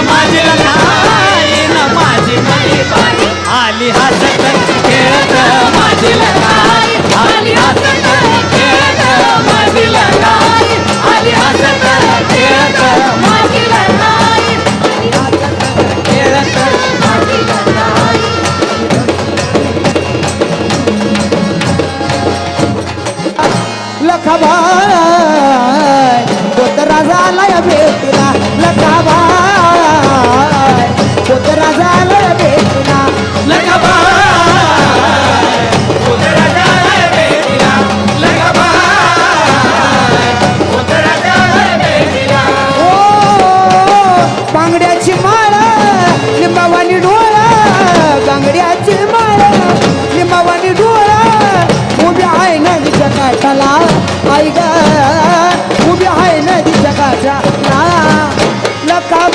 माझी लखाई न झालाय भेटीला लकाबाय पोतरा झालाय भेटीला लकाबाय पोतरा झालाय भेटीला लकाबाय पोतरा झालाय भेटीला ओ बांगड्याची माळ लिंबावानी डोळा बांगड्याची माळ लिंबावानी डोळा उभी आहे नदीच्या काठाला आई ग उभी आहे नदीच्या काठाला लका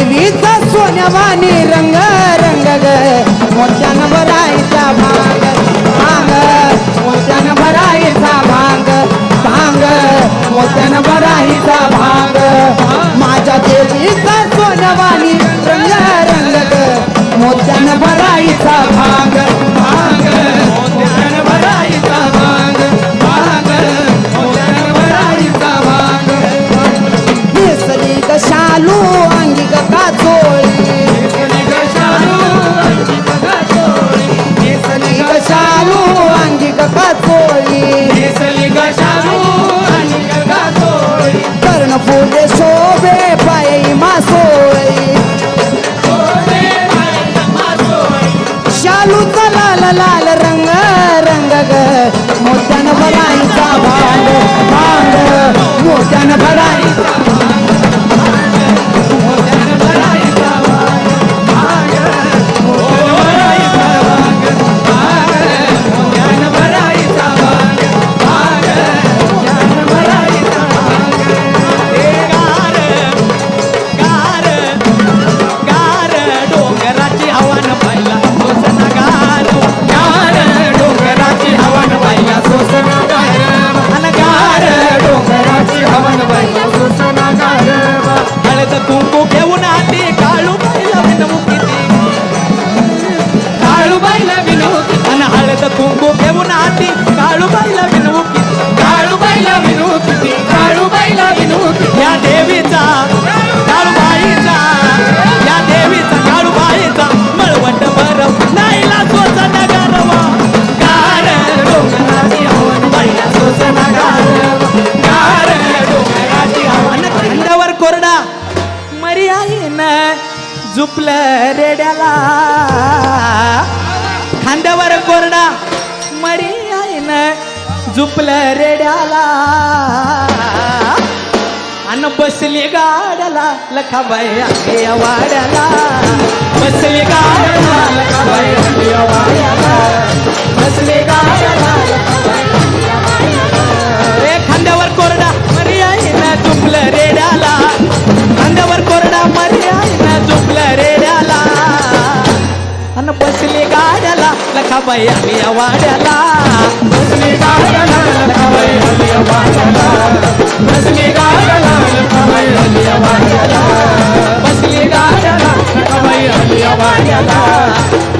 देवीचा सोन्यावानी रंग रंग ग मोत्यानं भरायचा भांग भांग मोत्यानं भरायचा भांग भांग मोत्यानं भरायचा भांग माझ्या देवीचा सोन्यावानी रंग रंग ग मोत्यानं भरायचा भांग भांग मोत्यानं भरायचा भांग भांग मोत्यानं भरायचा भांग नेसली ग शालू अंगी ग काचोळी नेसली ग शालू अंगी ग काचोळी कर्ण फुले शोभे पायी मासोळी शालूचा लाल लाल रंग रंग ग मोत्यानं भरायचा भांग भांग मोत्यानं भरायचा कुंकू घेऊन आली काळूबाईला विनवती काळूबाईला विनवती आणि हळद कुंकू घेऊन आली काळूबाईला विनवती काळूबाईला विनवती काळूबाईला विनवती या देवीचा काळूबाईचा या देवीचा काळूबाईचा मळवट भरव नाहीला सोचा गारवा गार डोंगराची हवन बाईला सोचा गारवा गार डोंगराची हवन खंडावर कोरडा मरी आईनं झुपलं रेड्याला खांद्यावर कोरडा मरी आईनं झुपलं रेड्याला अन बसली गाड्याला लखाबाई आली वाड्याला बसली गाड्याला लखाबाई आली वाड्याला बसली गाड्याला रे खांद्यावर कोरडा मरी आईनं झुपलं रेड्याला खांद्यावर कोरडा मरी आईनं झुपलं रेड्याला अन बसली गाड्याला लखाबाई आली वाड्याला बसली गाड्याला लखाबाई आली वाड्याला बसली गाड्याला लखाबाई आली वाड्याला बसली गाड्याला लखाबाई आली वाड्याला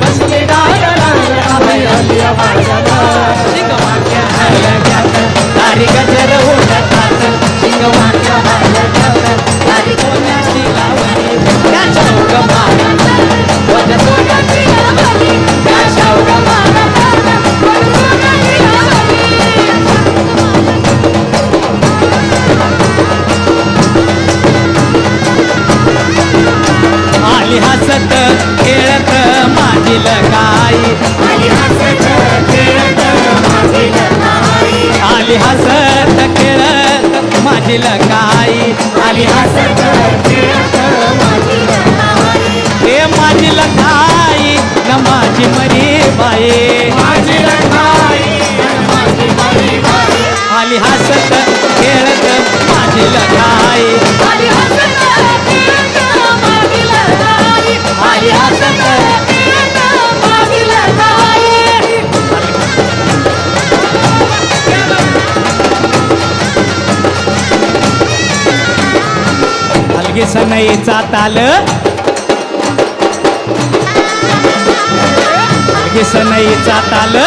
बसली गाड्याला लखाबाई आली वाड्याला शिंगवाक्या हलग्यात तारी गजर उडतात शिंगवाक्या हलग्यात तारी कोणाची लावणी त्या चौक मारतात वजा सोडाची लावणी त्या चौक मारतात वजा सोडाची लावणी आली हसत खेळत माझी लगाई आली हसत खेळत माझी लगाई आली हसत खेळत माझी लगाई आली हसत खेळत माझी लगाई हे माझी लगाई न माझी मरी बाई माझी लगाई माझी मरी बाई आली हसत खेळत माझी लगाई आली हसत खेळत माझी लगाई आली हसत खेळत माझी लगाई अलगी सनईचा ताल अलगी सनईचा ताल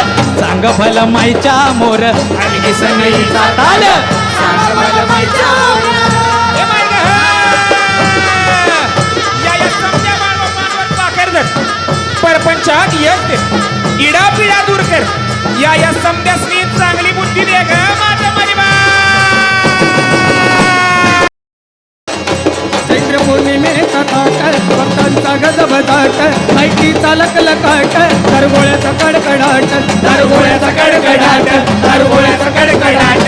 सांग भल माईच्या मोर अलगी सनईचा ताल सांग भल माईच्या मोर परपंचात यश इडा पिडा दूर कर या समद्यासनी चांगली बुद्धी दे ग माझ्या चैत्र पौर्णिमेचा ताट भक्तांचा गजबजाट ऐकीचा लकलकाट दरगोळ्याचा कडकडाट दरगोळ्याचा कडकडाट दरगोळ्याचा कडकडाट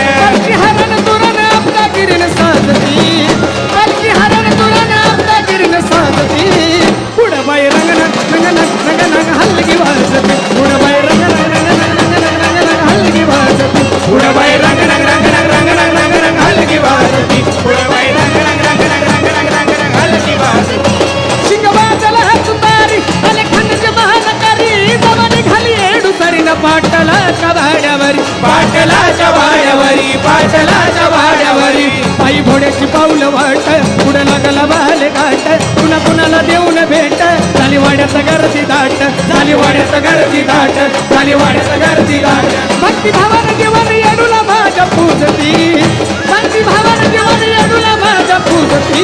हरण तुरण आपला गिरीन साजती पालखी हरण तुरण आपला गिरीन साजती पुढं बाई रंगन रंगन रंगन हलगी वाजते पुढं बाई रंगन रंगन रंगन हलगी घोड्याची पावलं वाट पुढे लागला बाले घाट पुन्हा कुणाला देऊन भेट झाली वाड्यात गर्दी दाट झाली वाड्यात गर्दी दाट झाली वाड्यात गर्दी दाट भक्ती भावानं जीवन येडूला माझ्या पूजती भक्ती भावानं जीवन येडूला माझ्या पूजती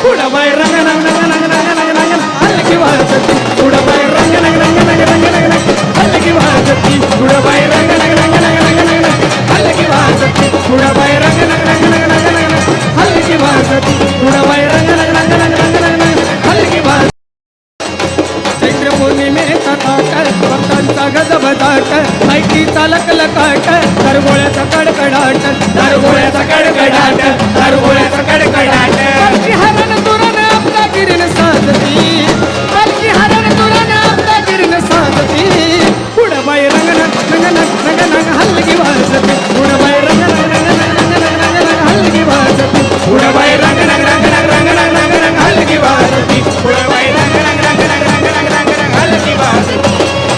पुढं बाई रंग रंग रंग रंग रंग रंग रंग हलकी वाजती पुढं बाई रंग रंग रंग रंग रंग रंग रंग हलकी वाजती पुढं बाई रंग रंग रंग रंग रंग रंग हलकी वाजती पुढं बाई रंग रंग रंग रंग रंग रंग हलकी वाजती पुढं बाई रंग रंग रंग रंग रंग रंग हलकी वाजती चैत्र पौर्णिमेचा ताट भक्तांचा गजब दाट माहितीचा लकलकाट दरगोळ्याचा कडकडाट दरगोळ्याचा कडकडाट दरगोळ्याचा कडकडाट पालखी हरण तुरण आपल्या गिरीन साजती पालखी हरण तुरण आपल्या गिरीन साजती पुढं बाई रंग रंग रंग रंग रंग हलकी वाजती पुढं बाई रंग रंग रंग रंग रंग रंग रंग हलकी वाजती पुढं बाई रंग रंग रंग रंग रंग रंग रंग रंग हलकी वाजती पुढं बाई रंग रंग रंग रंग रंग रंग रंग रंग हलकी वाजती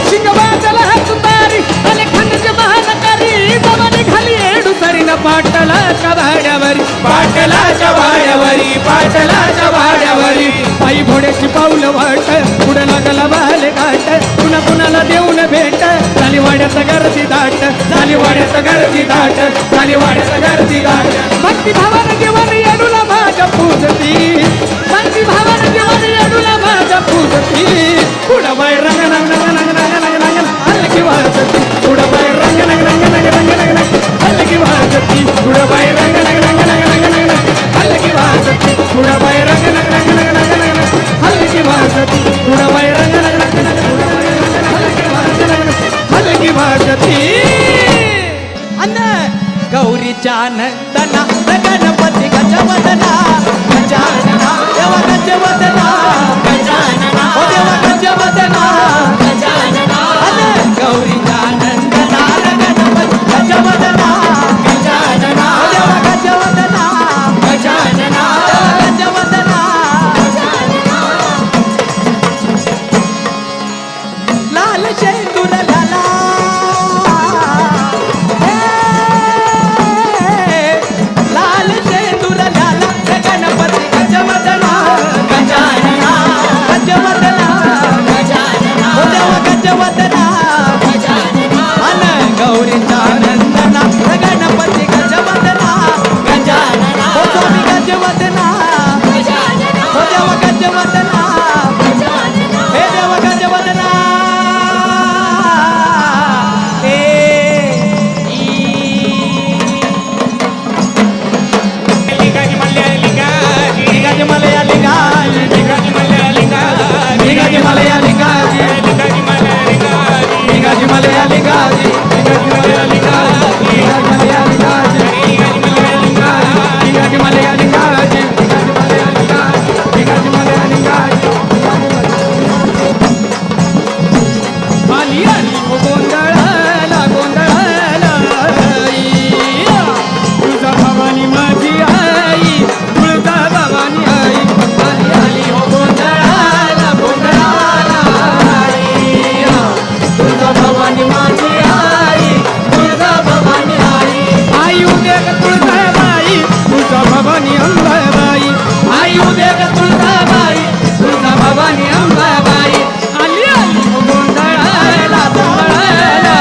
शिंगबाजला हातुतारी आले खंडचे महानकारी जमाने खाली एडू सरीन पाटलाच्या भाड्यावरी पाटलाच्या भाड्यावरी पाटलाच्या भाड्यावरी पायी घोड्याची पावलं वाट पुढे लागला बाले घाट पुन्हा कुणाला देऊन भेट झाली वाड्यात गर्दी दाट झाली वाड्यात गर्दी दाट झाली वाड्यात गर्दी दाट भक्ती भावानं जीवन येडूला माझ्या पूजती भक्ती भावानं जीवन येडूला माझ्या पूजती पुढं बाई रंग रंग रंग रंग रंग रंग रंग हलकी वाजती पुढं बाई रंग रंग रंग रंग रंग रंग रंग हलकी वाजती पुढं बाई रंग रंग रंग रंग रंग रंग रंग हलकी वाजती पुढं बाई रंग रंग रंग रंग रंग रंग रंग हलकी वाजती पुढं बाई रंग रंग रंग रंग रंग हलकी वाजती हलकी वाजती अन्न गौरीच्या नंदना गणपती गजवदना गजानना देवा गजवदना गजानना ओ देवा गजवदना गजानना अन्न गौरीच्या नंदना गणपती गजवदना गजानना ओ देवा गजवदना गजानना गजवदना लाल शेंदूर लाला लाल शेंदूर लाला गणपती गजवदना गजानना गजवदना गजानना ओ देवा गजवदना गजानना अन गौरीचा नंदना गणपती गजवदना गजानना ओ स्वामी गजवदना गजानना ओ देवा गजवदना गजानना हे देवा गजवदना लिंगाजी मल्ल्या लिंगाजी लिंगाजी मलया लिंगाजी लिंगाजी मल्ल्या लिंगाजी लिंगाजी मलया लिंगाजी लिंगाजी मल्ल्या लिंगाजी लिंगाजी मलया लिंगाजी लिंगाजी मलया लिंगाजी लिंगाजी मलया लिंगाजी लिंगाजी मलया लिंगाजी लिंगाजी मलया लिंगाजी आली आली हो गोंधळाला गोंधळाला तुझा भवानी माझी आई तुळजा भवानी आई आली आली हो गोंधळाला गोंधळाला तुझा भवानी माझी आई तुळजा भवानी आई आई उद्या तुळजा बाई तुझा भवानी अंबाबाई आई उद्या तुळजा बाई तुझा भवानी अंबाबाई आली आली हो गोंधळाला गोंधळाला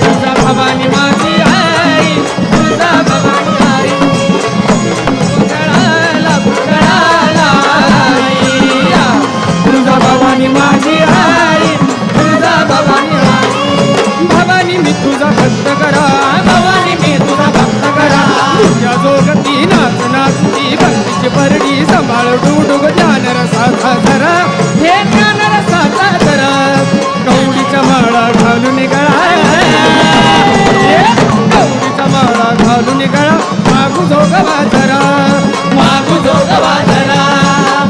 तुझा भवानी माझी आई तुझा भवानी आई गोंधळाला गोंधळाला तुझा भवानी माझी आई तुझा भवानी आई भवानी मी तुझा भक्त करा भवानी मी तुझा भक्त करा तुझ्या जोगती नाच नाचती भक्तीची परडी सांभाळ डुडुग ज्ञान रसाचा जरा हे ज्ञान रसाचा जरा गौरीच्या माळा घालून गळा गौरीच्या माळा घालून गळा मागू जोगवा जरा मागू जोगवा जरा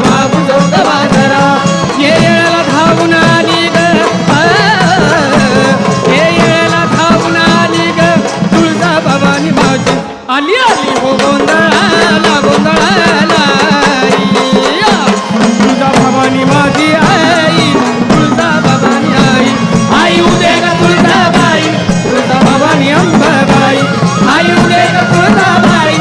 मागू जोगवा जरा येळेला धावून आली ग येळेला धावून आली ग तुळजा भवानी माझी आली आली हो गोंधळाला गोंधळाला तुळजा भवानी माझी आई तुळजा भवानी आई आई उदे ग तुळजा बाई तुळजा भवानी अंबाबाई आई उदे ग तुळजा बाई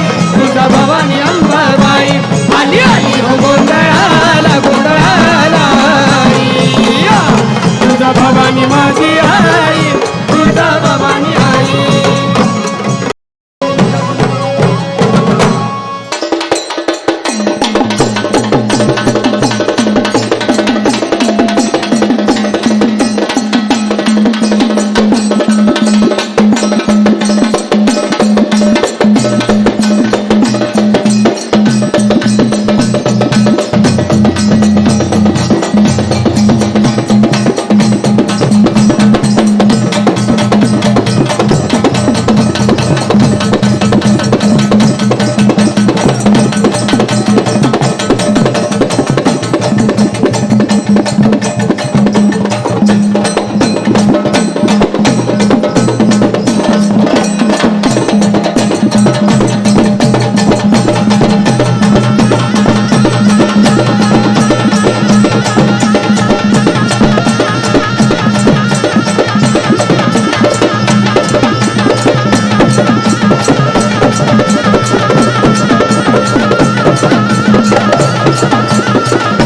ग